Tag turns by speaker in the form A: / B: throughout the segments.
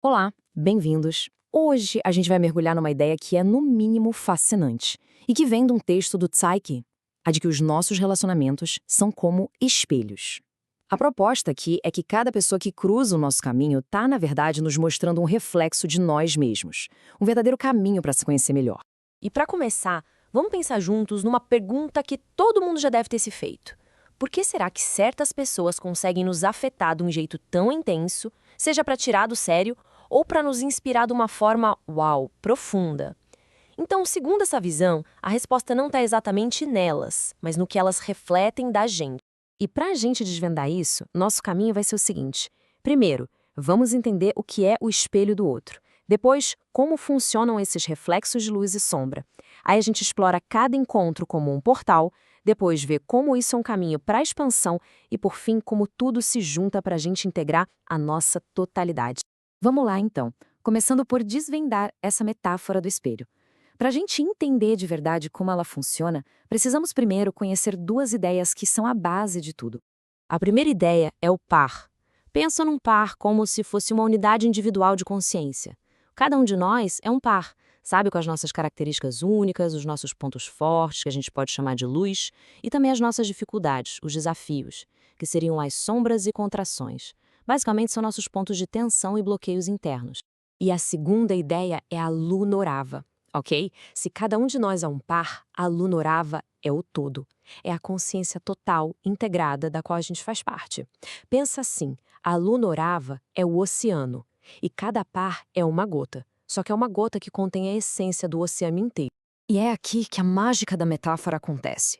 A: Olá, bem-vindos. Hoje a gente vai mergulhar numa ideia que é, no mínimo, fascinante e que vem de um texto do Psyche, a de que os nossos relacionamentos são como espelhos. A proposta aqui é que cada pessoa que cruza o nosso caminho está, na verdade, nos mostrando um reflexo de nós mesmos, um verdadeiro caminho para se conhecer melhor.
B: E para começar, vamos pensar juntos numa pergunta que todo mundo já deve ter se feito. Por que será que certas pessoas conseguem nos afetar de um jeito tão intenso, seja para tirar do sério ou para nos inspirar de uma forma, uau, profunda? Então, segundo essa visão, a resposta não está exatamente nelas, mas no que elas refletem da gente.
A: E para a gente desvendar isso, nosso caminho vai ser o seguinte. Primeiro, vamos entender o que é o espelho do outro. Depois, como funcionam esses reflexos de luz e sombra. Aí a gente explora cada encontro como um portal, depois vê como isso é um caminho para a expansão e, por fim, como tudo se junta para a gente integrar a nossa totalidade. Vamos lá, então, começando por desvendar essa metáfora do espelho. Para a gente entender de verdade como ela funciona, precisamos primeiro conhecer duas ideias que são a base de tudo. A primeira ideia é o par. Pensa num par como se fosse uma unidade individual de consciência. Cada um de nós é um par, sabe, com as nossas características únicas, os nossos pontos fortes, que a gente pode chamar de luz, e também as nossas dificuldades, os desafios, que seriam as sombras e contrações. Basicamente, são nossos pontos de tensão e bloqueios internos. E a segunda ideia é a Lunorava. Ok? Se cada um de nós é um par, a Lunorava é o todo. É a consciência total, integrada, da qual a gente faz parte. Pensa assim, a Lunorava é o oceano, e cada par é uma gota. Só que é uma gota que contém a essência do oceano inteiro. E é aqui que a mágica da metáfora acontece.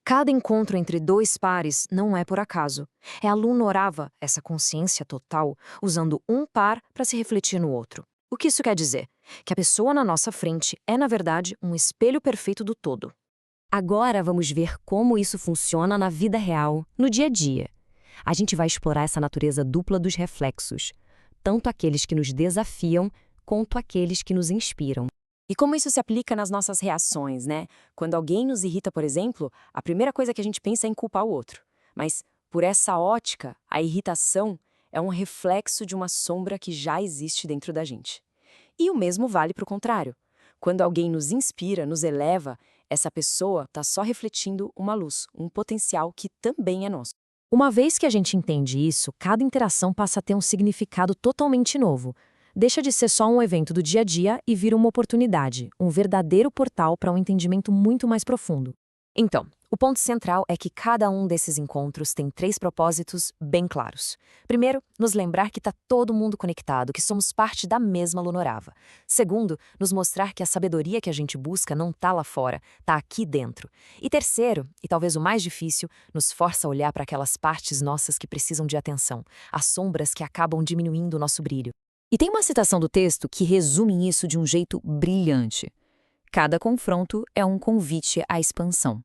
A: Cada encontro entre dois pares não é por acaso. É a Lunorava, essa consciência total, usando um par para se refletir no outro. O que isso quer dizer? Que a pessoa na nossa frente é, na verdade, um espelho perfeito do todo. Agora vamos ver como isso funciona na vida real, no dia a dia. A gente vai explorar essa natureza dupla dos reflexos, tanto aqueles que nos desafiam, quanto aqueles que nos inspiram. E como isso se aplica nas nossas reações, né? Quando alguém nos irrita, por exemplo, a primeira coisa que a gente pensa é em culpar o outro. Mas, por essa ótica, a irritação é um reflexo de uma sombra que já existe dentro da gente. E o mesmo vale para o contrário. Quando alguém nos inspira, nos eleva, essa pessoa está só refletindo uma luz, um potencial que também é nosso. Uma vez que a gente entende isso, cada interação passa a ter um significado totalmente novo. Deixa de ser só um evento do dia a dia e vira uma oportunidade, um verdadeiro portal para um entendimento muito mais profundo. Então, o ponto central é que cada um desses encontros tem três propósitos bem claros. Primeiro, nos lembrar que está todo mundo conectado, que somos parte da mesma Lunorava. Segundo, nos mostrar que a sabedoria que a gente busca não está lá fora, está aqui dentro. E terceiro, e talvez o mais difícil, nos força a olhar para aquelas partes nossas que precisam de atenção, as sombras que acabam diminuindo o nosso brilho. E tem uma citação do texto que resume isso de um jeito brilhante. Cada confronto é um convite à expansão.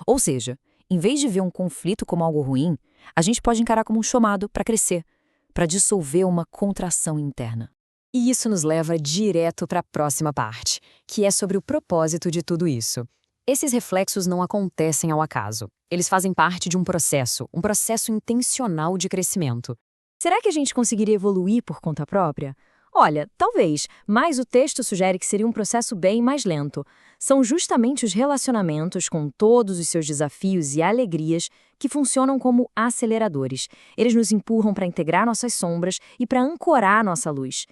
A: Ou seja, em vez de ver um conflito como algo ruim, a gente pode encarar como um chamado para crescer, para dissolver uma contração interna. E isso nos leva direto para a próxima parte, que é sobre o propósito de tudo isso. Esses reflexos não acontecem ao acaso. Eles fazem parte de um processo intencional de crescimento. Será que a gente conseguiria evoluir por conta própria? Olha, talvez, mas o texto sugere que seria um processo bem mais lento. São justamente os relacionamentos com todos os seus desafios e alegrias que funcionam como aceleradores. Eles nos empurram para integrar nossas sombras e para ancorar nossa luz.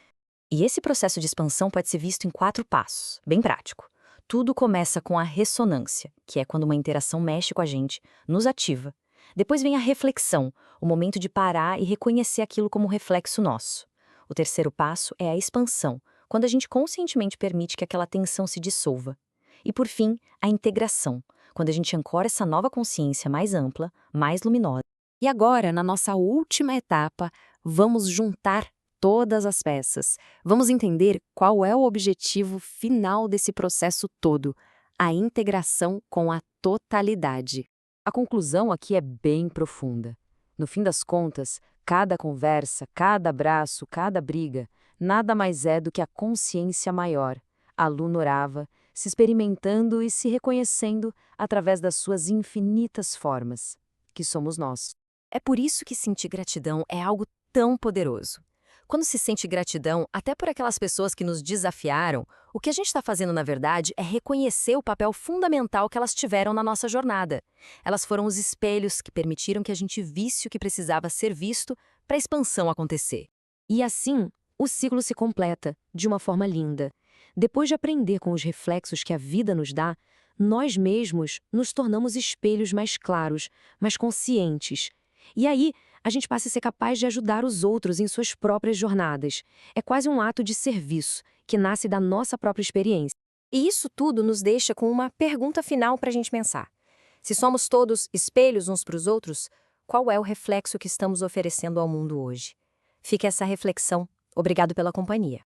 A: E esse processo de expansão pode ser visto em 4 passos, bem prático. Tudo começa com a ressonância, que é quando uma interação mexe com a gente, nos ativa. Depois vem a reflexão, o momento de parar e reconhecer aquilo como um reflexo nosso. O terceiro passo é a expansão, quando a gente conscientemente permite que aquela tensão se dissolva. E por fim, a integração, quando a gente ancora essa nova consciência mais ampla, mais luminosa. E agora, na nossa última etapa, vamos juntar todas as peças. Vamos entender qual é o objetivo final desse processo todo, a integração com a totalidade. A conclusão aqui é bem profunda. No fim das contas, cada conversa, cada abraço, cada briga, nada mais é do que a consciência maior, a Lunorava, se experimentando e se reconhecendo através das suas infinitas formas, que somos nós. É por isso que sentir gratidão é algo tão poderoso.
B: Quando se sente gratidão, até por aquelas pessoas que nos desafiaram, o que a gente está fazendo, na verdade, é reconhecer o papel fundamental que elas tiveram na nossa jornada. Elas foram os espelhos que permitiram que a gente visse o que precisava ser visto para a expansão acontecer. E assim, o ciclo se completa, de uma forma linda. Depois de aprender com os reflexos que a vida nos dá, nós mesmos nos tornamos espelhos mais claros, mais conscientes. E aí, a gente passa a ser capaz de ajudar os outros em suas próprias jornadas. É quase um ato de serviço, que nasce da nossa própria experiência.
A: E isso tudo nos deixa com uma pergunta final para a gente pensar. Se somos todos espelhos uns para os outros, qual é o reflexo que estamos oferecendo ao mundo hoje? Fica essa reflexão. Obrigado pela companhia.